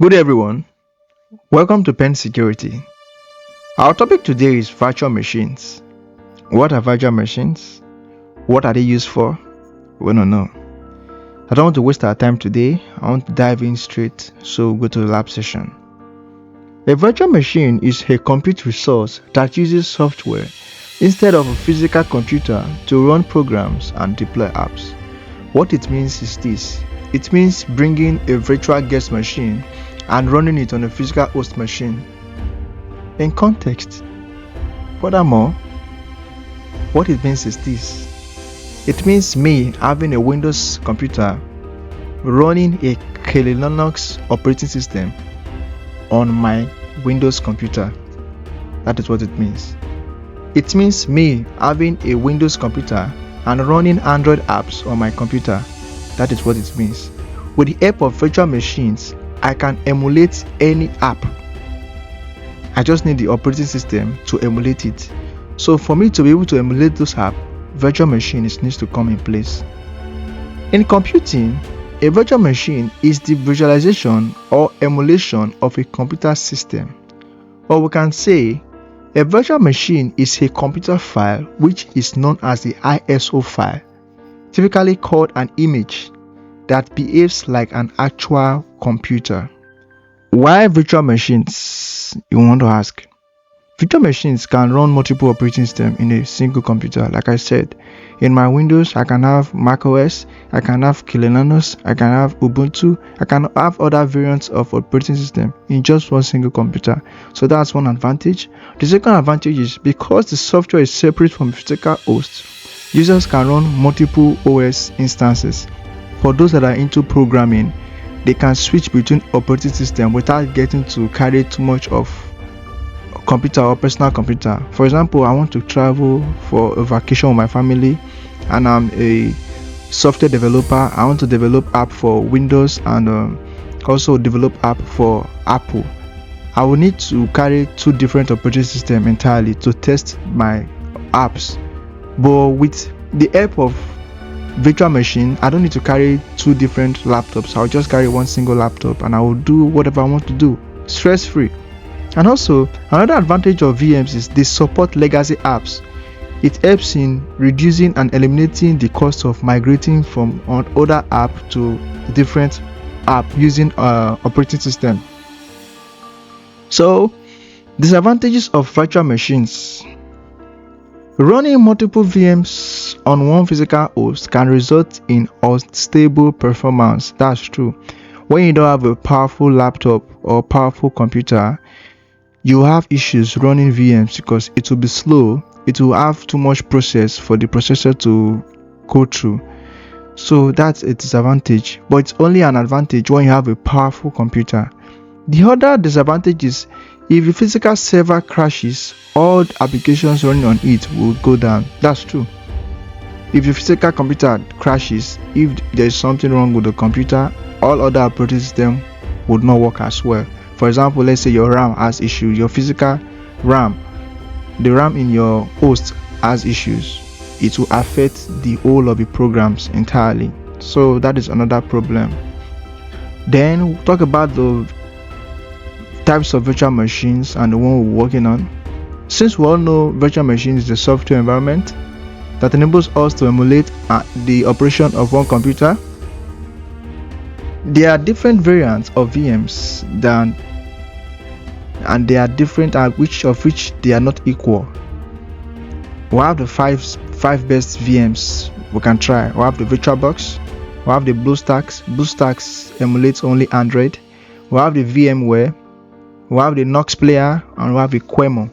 Good everyone, welcome to Pen Security. Our topic today is virtual machines. What are virtual machines? What are they used for? We don't know. I don't want to waste our time today. I want to dive in straight, so go to the lab session. A virtual machine is a compute resource that uses software instead of a physical computer to run programs and deploy apps. What it means is this. It means bringing a virtual guest machine and running it on a physical host machine. In context, furthermore, what it means is this. It means me having a Windows computer running a Kali Linux operating system on my Windows computer. That is what it means. It means me having a Windows computer and running Android apps on my computer. That is what it means. With the help of virtual machines, I can emulate any app. I just need the operating system to emulate it. So for me to be able to emulate those apps, virtual machines needs to come in place. In computing, a virtual machine is the visualization or emulation of a computer system. Or we can say, a virtual machine is a computer file which is known as the ISO file, typically called an image that behaves like an actual computer. Why virtual machines, you want to ask? Virtual machines can run multiple operating systems in a single computer. Like I said, in my Windows, I can have macOS, I can have Kali Linux, I can have Ubuntu, I can have other variants of operating system in just one single computer. So that's one advantage. The second advantage is because the software is separate from physical host, users can run multiple OS instances. For those that are into programming, they can switch between operating systems without getting to carry too much of computer or personal computer. For example, I want to travel for a vacation with my family and I'm a software developer. I want to develop app for Windows and also develop app for Apple. I will need to carry two different operating systems entirely to test my apps. But with the help of virtual machine, I don't need to carry two different laptops. I'll just carry one single laptop and I will do whatever I want to do stress free. And also, another advantage of VMs is they support legacy apps. It helps in reducing and eliminating the cost of migrating from other app to different app using operating system. So, disadvantages of virtual machines. Running multiple VMs on one physical host can result in unstable performance. That's true. When you don't have a powerful laptop or powerful computer, you have issues running VMs because it will be slow. It will have too much process for the processor to go through. So that's a disadvantage, but it's only an advantage when you have a powerful computer. The other disadvantage is if the physical server crashes, all the applications running on it will go down. That's true. If your physical computer crashes, if there is something wrong with the computer, all other operating systems would not work as well. For example, let's say your RAM has issues, your physical RAM, the RAM in your host has issues. It will affect the whole of the programs entirely. So that is another problem. Then we'll talk about the types of virtual machines and the one we're working on. Since we all know virtual machines is a software environment that enables us to emulate the operation of one computer, there are different variants of VMs and they are different which they are not equal. We have the five best VMs we can try. We have the VirtualBox, we have the BlueStacks. BlueStacks emulates only Android. We have the VMware, we have the Nox Player, and we have the Qemu.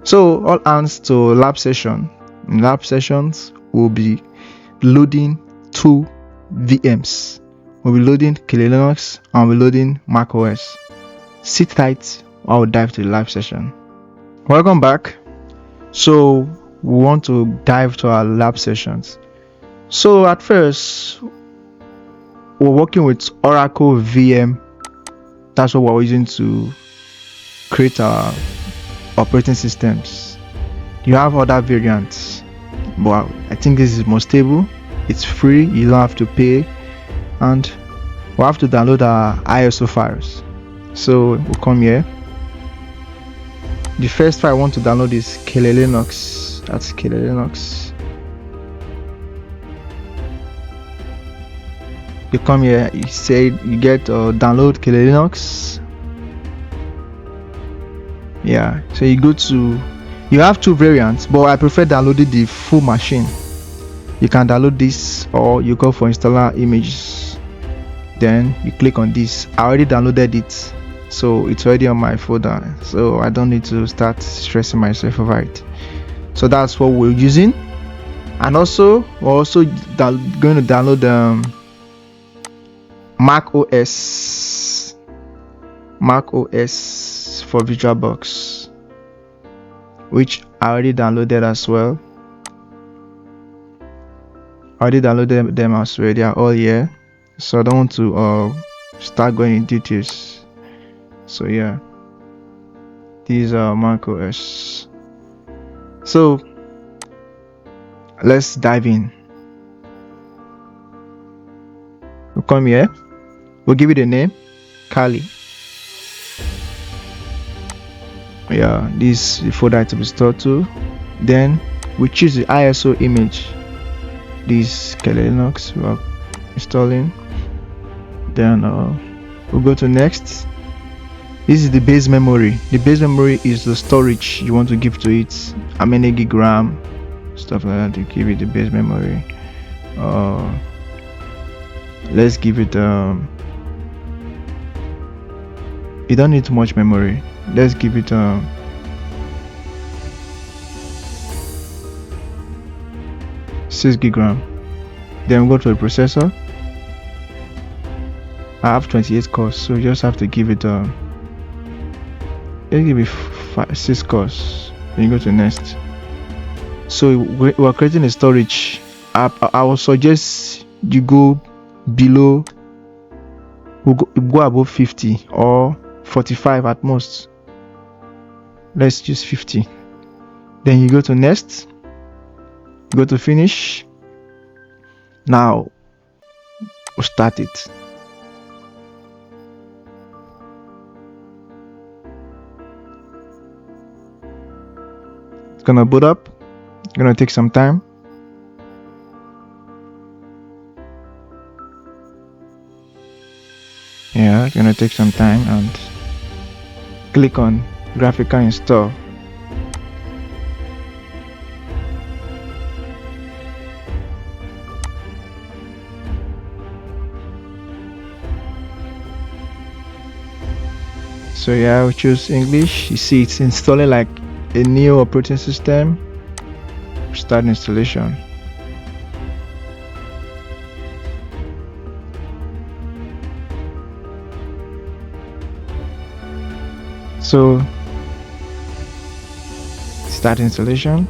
So all hands to lab session. In lab sessions, we'll be loading two VMs. We'll be loading Kali Linux and we'll be loading macOS. Sit tight, I will dive to the live session. Welcome back. So we want to dive to our lab sessions. So at first, we're working with Oracle VM. That's what we're using to create our operating systems. You have other variants, but I think this is more stable. It's free, you don't have to pay, and we have to download our ISO files. So we'll come here. The first file I want to download is Kali Linux. That's Kali Linux. You come here, you say you get download Kali Linux. Yeah, so you go to, you have two variants, but I prefer downloading the full machine. You can download this, or you go for installer images, then you click on this. I already downloaded it, so it's already on my folder, so I don't need to start stressing myself over it. So that's what we're using. And also we're also going to download Mac OS for VirtualBox, which I already downloaded as well. I already downloaded them as well. They are all here, so I don't want to start going in details. So yeah, these are Mac OS. So let's dive in. We'll come here, we'll give it a name, Kali. Yeah, this is the folder to be stored to. Then we choose the ISO image, this Kali Linux we are installing. Then we'll go to next. This is the base memory. The base memory is the storage you want to give to it, how many gig RAM, stuff like that. To give it the base memory, let's give it you don't need too much memory. Let's give it 6 gig RAM. Then we go to the processor. I have 28 cores, so you just have to give it let's give it 6 cores. Then you go to next. So we're creating a storage. I will suggest you go below, go above 50 or 45 at most. Let's choose 50. Then you go to next, go to finish. Now we'll start it. It's gonna boot up. It's gonna take some time. Yeah, it's gonna take some time, and click on graphical install. So yeah, we choose English. You see it's installing like a new operating system. Start installation. So start installation.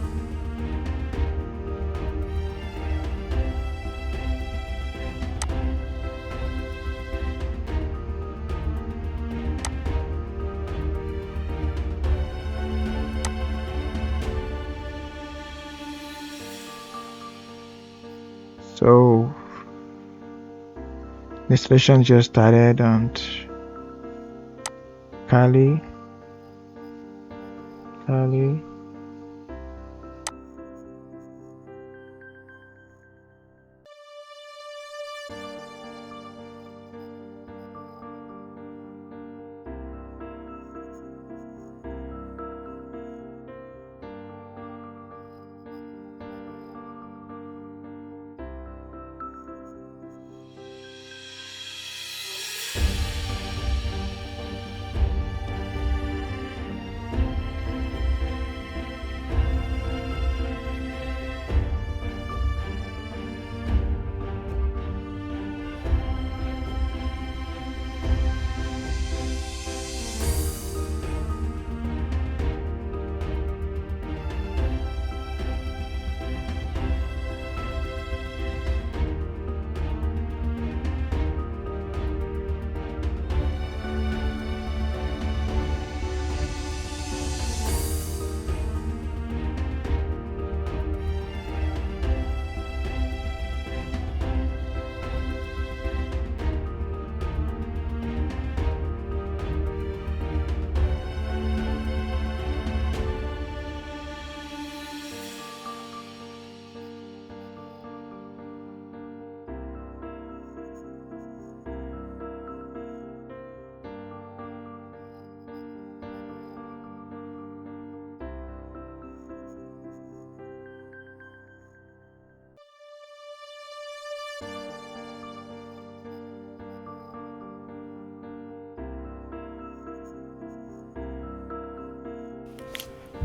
So the installation just started, and Kali.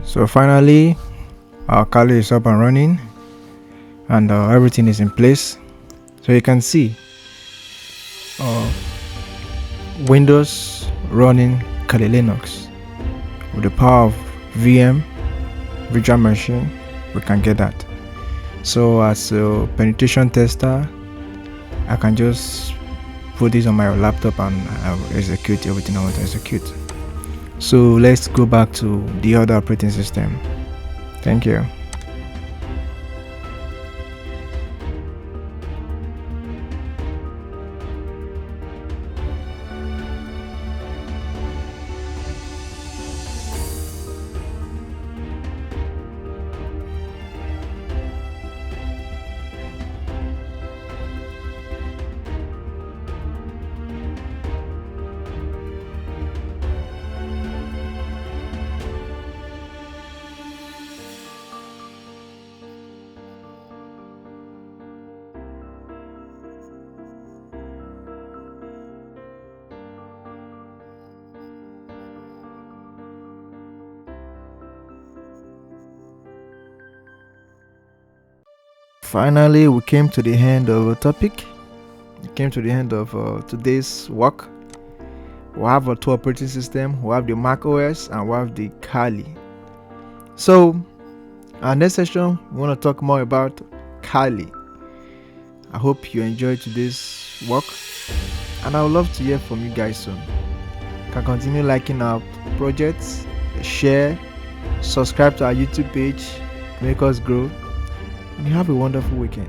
So finally, our Kali is up and running, and everything is in place. So you can see uh, Windows running Kali Linux with the power of VM, virtual machine. We can get that. So as a penetration tester, I can just put this on my laptop and I'll execute everything I want to execute. So let's go back to the other operating system. Thank you. Finally, we came to the end of a topic. We came to the end of today's work. We have a two operating system. We have the Mac OS and we have the Kali. So, our next session, we want to talk more about Kali. I hope you enjoyed today's work, and I would love to hear from you guys soon. You can continue liking our projects, share, subscribe to our YouTube page, make us grow, and you have a wonderful weekend.